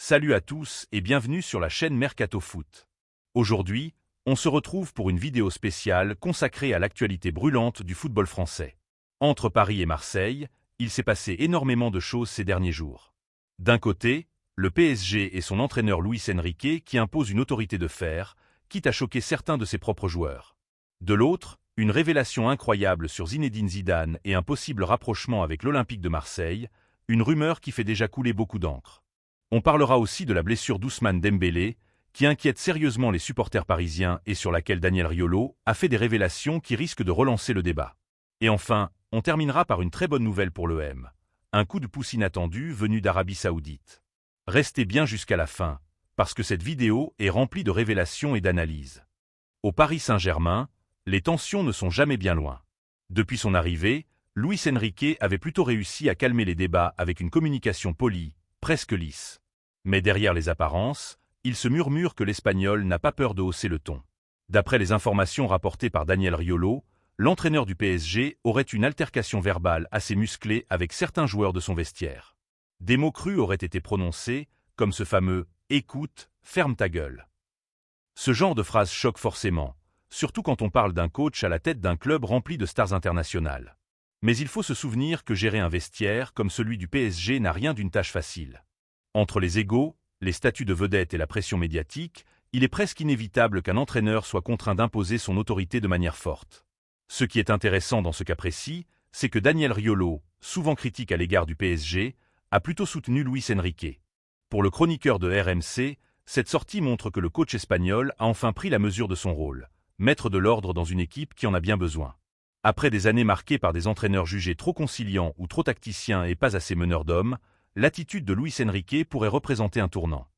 Salut à tous et bienvenue sur la chaîne Mercato Foot. Aujourd'hui, on se retrouve pour une vidéo spéciale consacrée à l'actualité brûlante du football français. Entre Paris et Marseille, il s'est passé énormément de choses ces derniers jours. D'un côté, le PSG et son entraîneur Luis Enrique qui impose une autorité de fer, quitte à choquer certains de ses propres joueurs. De l'autre, une révélation incroyable sur Zinedine Zidane et un possible rapprochement avec l'Olympique de Marseille, une rumeur qui fait déjà couler beaucoup d'encre. On parlera aussi de la blessure d'Ousmane Dembélé, qui inquiète sérieusement les supporters parisiens et sur laquelle Daniel Riolo a fait des révélations qui risquent de relancer le débat. Et enfin, on terminera par une très bonne nouvelle pour l'OM. Un coup de pouce inattendu venu d'Arabie Saoudite. Restez bien jusqu'à la fin, parce que cette vidéo est remplie de révélations et d'analyses. Au Paris Saint-Germain, les tensions ne sont jamais bien loin. Depuis son arrivée, Luis Enrique avait plutôt réussi à calmer les débats avec une communication polie, presque lisse. Mais derrière les apparences, il se murmure que l'Espagnol n'a pas peur de hausser le ton. D'après les informations rapportées par Daniel Riolo, l'entraîneur du PSG aurait une altercation verbale assez musclée avec certains joueurs de son vestiaire. Des mots crus auraient été prononcés, comme ce fameux « écoute, ferme ta gueule ». Ce genre de phrase choque forcément, surtout quand on parle d'un coach à la tête d'un club rempli de stars internationales. Mais il faut se souvenir que gérer un vestiaire comme celui du PSG n'a rien d'une tâche facile. Entre les égos, les statuts de vedette et la pression médiatique, il est presque inévitable qu'un entraîneur soit contraint d'imposer son autorité de manière forte. Ce qui est intéressant dans ce cas précis, c'est que Daniel Riolo, souvent critique à l'égard du PSG, a plutôt soutenu Luis Enrique. Pour le chroniqueur de RMC, cette sortie montre que le coach espagnol a enfin pris la mesure de son rôle, mettre de l'ordre dans une équipe qui en a bien besoin. Après des années marquées par des entraîneurs jugés trop conciliants ou trop tacticiens et pas assez meneurs d'hommes, l'attitude de Luis Enrique pourrait représenter un tournant.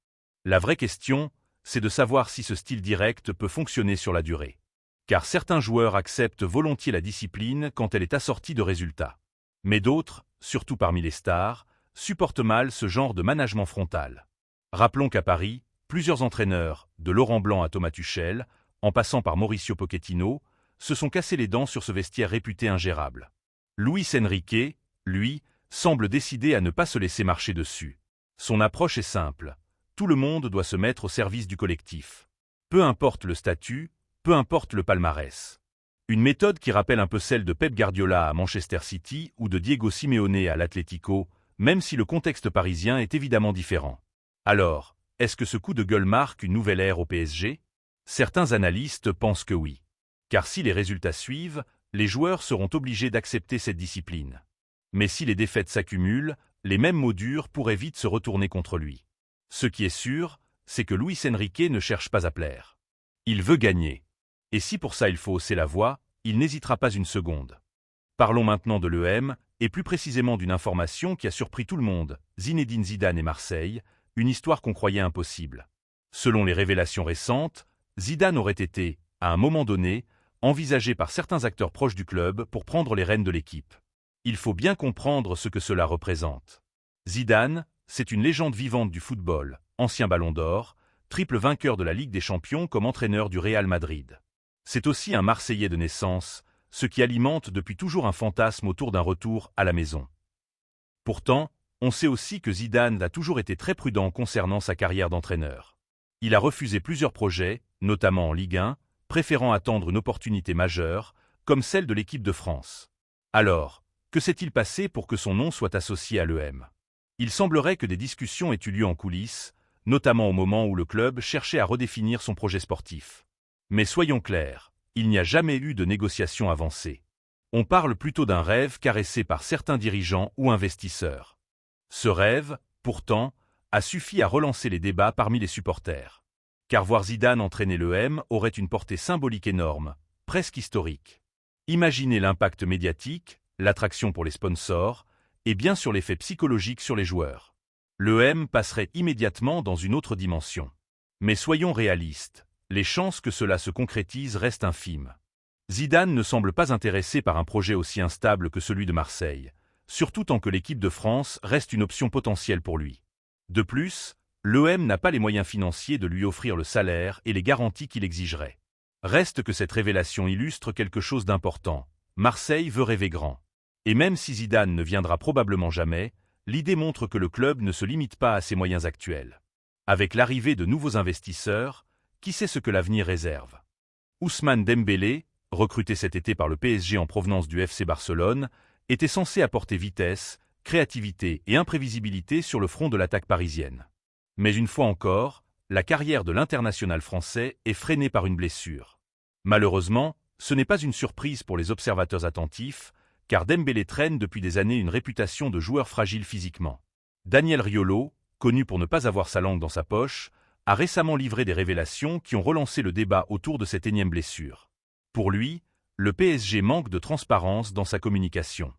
La vraie question, c'est de savoir si ce style direct peut fonctionner sur la durée. Car certains joueurs acceptent volontiers la discipline quand elle est assortie de résultats. Mais d'autres, surtout parmi les stars, supportent mal ce genre de management frontal. Rappelons qu'à Paris, plusieurs entraîneurs, de Laurent Blanc à Thomas Tuchel, en passant par Mauricio Pochettino, se sont cassés les dents sur ce vestiaire réputé ingérable. Luis Enrique, lui, semble décidé à ne pas se laisser marcher dessus. Son approche est simple. Tout le monde doit se mettre au service du collectif. Peu importe le statut, peu importe le palmarès. Une méthode qui rappelle un peu celle de Pep Guardiola à Manchester City ou de Diego Simeone à l'Atlético, même si le contexte parisien est évidemment différent. Alors, est-ce que ce coup de gueule marque une nouvelle ère au PSG? Certains analystes pensent que oui. Car si les résultats suivent, les joueurs seront obligés d'accepter cette discipline. Mais si les défaites s'accumulent, les mêmes mots durs pourraient vite se retourner contre lui. Ce qui est sûr, c'est que Luis Enrique ne cherche pas à plaire. Il veut gagner. Et si pour ça il faut hausser la voix, il n'hésitera pas une seconde. Parlons maintenant de l'EM, et plus précisément d'une information qui a surpris tout le monde, Zinedine Zidane et Marseille, une histoire qu'on croyait impossible. Selon les révélations récentes, Zidane aurait été, à un moment donné, envisagé par certains acteurs proches du club pour prendre les rênes de l'équipe. Il faut bien comprendre ce que cela représente. Zidane, c'est une légende vivante du football, ancien Ballon d'Or, triple vainqueur de la Ligue des Champions comme entraîneur du Real Madrid. C'est aussi un Marseillais de naissance, ce qui alimente depuis toujours un fantasme autour d'un retour à la maison. Pourtant, on sait aussi que Zidane a toujours été très prudent concernant sa carrière d'entraîneur. Il a refusé plusieurs projets, notamment en Ligue 1, préférant attendre une opportunité majeure, comme celle de l'équipe de France. Alors, que s'est-il passé pour que son nom soit associé à l'EM? Il semblerait que des discussions aient eu lieu en coulisses, notamment au moment où le club cherchait à redéfinir son projet sportif. Mais soyons clairs, il n'y a jamais eu de négociation avancée. On parle plutôt d'un rêve caressé par certains dirigeants ou investisseurs. Ce rêve, pourtant, a suffi à relancer les débats parmi les supporters. Car voir Zidane entraîner l'EM aurait une portée symbolique énorme, presque historique. Imaginez l'impact médiatique, l'attraction pour les sponsors, et bien sûr l'effet psychologique sur les joueurs. L'EM passerait immédiatement dans une autre dimension. Mais soyons réalistes, les chances que cela se concrétise restent infimes. Zidane ne semble pas intéressé par un projet aussi instable que celui de Marseille, surtout tant que l'équipe de France reste une option potentielle pour lui. De plus, l'EM n'a pas les moyens financiers de lui offrir le salaire et les garanties qu'il exigerait. Reste que cette révélation illustre quelque chose d'important. Marseille veut rêver grand. Et même si Zidane ne viendra probablement jamais, l'idée montre que le club ne se limite pas à ses moyens actuels. Avec l'arrivée de nouveaux investisseurs, qui sait ce que l'avenir réserve? Ousmane Dembélé, recruté cet été par le PSG en provenance du FC Barcelone, était censé apporter vitesse, créativité et imprévisibilité sur le front de l'attaque parisienne. Mais une fois encore, la carrière de l'international français est freinée par une blessure. Malheureusement, ce n'est pas une surprise pour les observateurs attentifs, car Dembélé traîne depuis des années une réputation de joueur fragile physiquement. Daniel Riolo, connu pour ne pas avoir sa langue dans sa poche, a récemment livré des révélations qui ont relancé le débat autour de cette énième blessure. Pour lui, le PSG manque de transparence dans sa communication.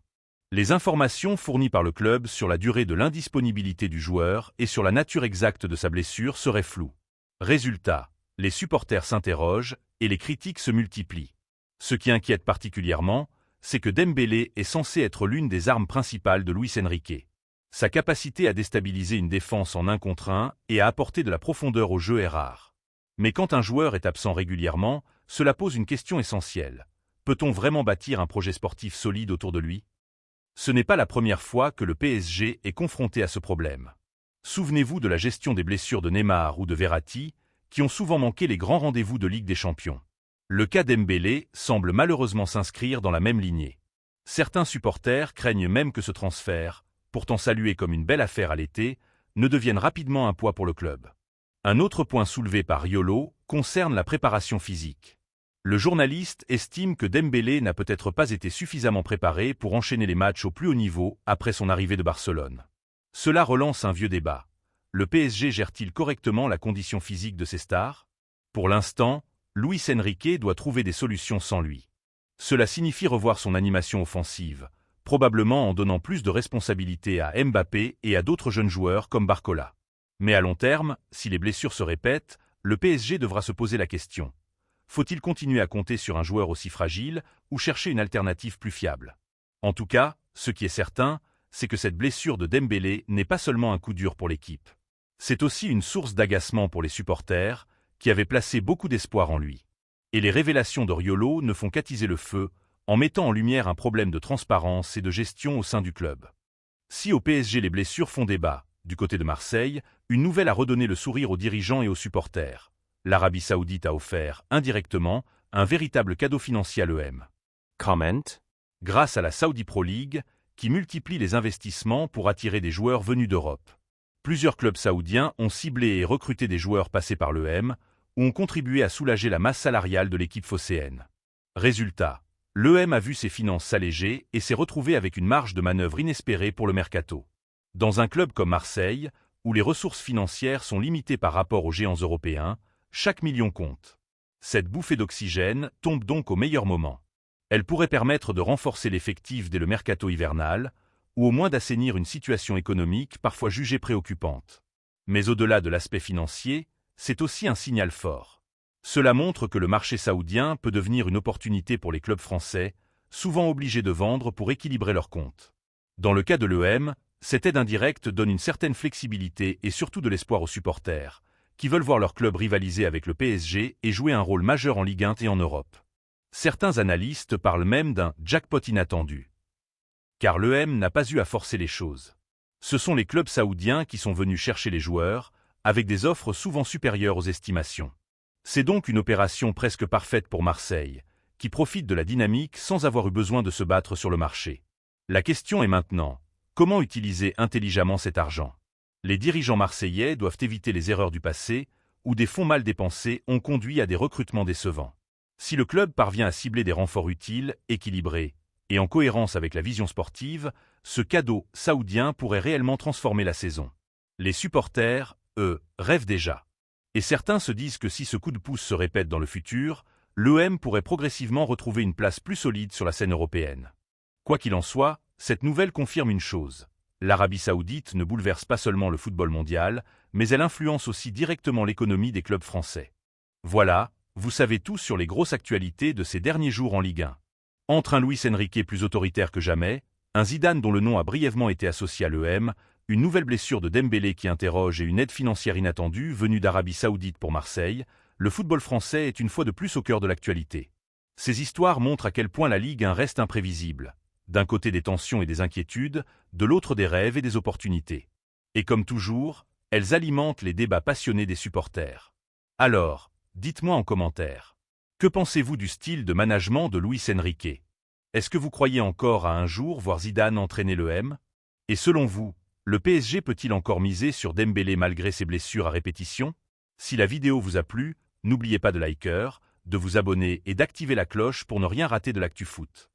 Les informations fournies par le club sur la durée de l'indisponibilité du joueur et sur la nature exacte de sa blessure seraient floues. Résultat, les supporters s'interrogent et les critiques se multiplient. Ce qui inquiète particulièrement, c'est que Dembélé est censé être l'une des armes principales de Luis Enrique. Sa capacité à déstabiliser une défense en 1 contre 1 et à apporter de la profondeur au jeu est rare. Mais quand un joueur est absent régulièrement, cela pose une question essentielle. Peut-on vraiment bâtir un projet sportif solide autour de lui? Ce n'est pas la première fois que le PSG est confronté à ce problème. Souvenez-vous de la gestion des blessures de Neymar ou de Verratti, qui ont souvent manqué les grands rendez-vous de Ligue des Champions. Le cas Dembélé semble malheureusement s'inscrire dans la même lignée. Certains supporters craignent même que ce transfert, pourtant salué comme une belle affaire à l'été, ne devienne rapidement un poids pour le club. Un autre point soulevé par Riolo concerne la préparation physique. Le journaliste estime que Dembélé n'a peut-être pas été suffisamment préparé pour enchaîner les matchs au plus haut niveau après son arrivée de Barcelone. Cela relance un vieux débat. Le PSG gère-t-il correctement la condition physique de ses stars? Pour l'instant, Luis Enrique doit trouver des solutions sans lui. Cela signifie revoir son animation offensive, probablement en donnant plus de responsabilités à Mbappé et à d'autres jeunes joueurs comme Barcola. Mais à long terme, si les blessures se répètent, le PSG devra se poser la question. Faut-il continuer à compter sur un joueur aussi fragile ou chercher une alternative plus fiable? En tout cas, ce qui est certain, c'est que cette blessure de Dembélé n'est pas seulement un coup dur pour l'équipe. C'est aussi une source d'agacement pour les supporters, qui avaient placé beaucoup d'espoir en lui. Et les révélations de Riolo ne font qu'attiser le feu, en mettant en lumière un problème de transparence et de gestion au sein du club. Si au PSG les blessures font débat, du côté de Marseille, une nouvelle a redonné le sourire aux dirigeants et aux supporters. L'Arabie Saoudite a offert, indirectement, un véritable cadeau financier à l'EM. Comment? Grâce à la Saudi Pro League, qui multiplie les investissements pour attirer des joueurs venus d'Europe. Plusieurs clubs saoudiens ont ciblé et recruté des joueurs passés par l'EM, ou ont contribué à soulager la masse salariale de l'équipe phocéenne. Résultat, l'EM a vu ses finances s'alléger et s'est retrouvé avec une marge de manœuvre inespérée pour le mercato. Dans un club comme Marseille, où les ressources financières sont limitées par rapport aux géants européens, chaque million compte. Cette bouffée d'oxygène tombe donc au meilleur moment. Elle pourrait permettre de renforcer l'effectif dès le mercato hivernal, ou au moins d'assainir une situation économique parfois jugée préoccupante. Mais au-delà de l'aspect financier, c'est aussi un signal fort. Cela montre que le marché saoudien peut devenir une opportunité pour les clubs français, souvent obligés de vendre pour équilibrer leurs comptes. Dans le cas de l'EM, cette aide indirecte donne une certaine flexibilité et surtout de l'espoir aux supporters, qui veulent voir leur club rivaliser avec le PSG et jouer un rôle majeur en Ligue 1 et en Europe. Certains analystes parlent même d'un jackpot inattendu. Car l'EM n'a pas eu à forcer les choses. Ce sont les clubs saoudiens qui sont venus chercher les joueurs, avec des offres souvent supérieures aux estimations. C'est donc une opération presque parfaite pour Marseille, qui profite de la dynamique sans avoir eu besoin de se battre sur le marché. La question est maintenant, comment utiliser intelligemment cet argent? Les dirigeants marseillais doivent éviter les erreurs du passé, où des fonds mal dépensés ont conduit à des recrutements décevants. Si le club parvient à cibler des renforts utiles, équilibrés, et en cohérence avec la vision sportive, ce cadeau saoudien pourrait réellement transformer la saison. Les supporters, eux, rêvent déjà. Et certains se disent que si ce coup de pouce se répète dans le futur, l'EM pourrait progressivement retrouver une place plus solide sur la scène européenne. Quoi qu'il en soit, cette nouvelle confirme une chose. L'Arabie Saoudite ne bouleverse pas seulement le football mondial, mais elle influence aussi directement l'économie des clubs français. Voilà, vous savez tout sur les grosses actualités de ces derniers jours en Ligue 1. Entre un Luis Enrique plus autoritaire que jamais, un Zidane dont le nom a brièvement été associé à l'EM, une nouvelle blessure de Dembélé qui interroge et une aide financière inattendue venue d'Arabie Saoudite pour Marseille, le football français est une fois de plus au cœur de l'actualité. Ces histoires montrent à quel point la Ligue 1 reste imprévisible. D'un côté des tensions et des inquiétudes, de l'autre des rêves et des opportunités. Et comme toujours, Elles alimentent les débats passionnés des supporters. Alors, dites-moi en commentaire. Que pensez-vous du style de management de Luis Enrique? Est-ce que vous croyez encore à un jour voir Zidane entraîner le M? Et selon vous, le PSG peut-il encore miser sur Dembélé malgré ses blessures à répétition? Si la vidéo vous a plu, n'oubliez pas de liker, de vous abonner et d'activer la cloche pour ne rien rater de l'actu foot.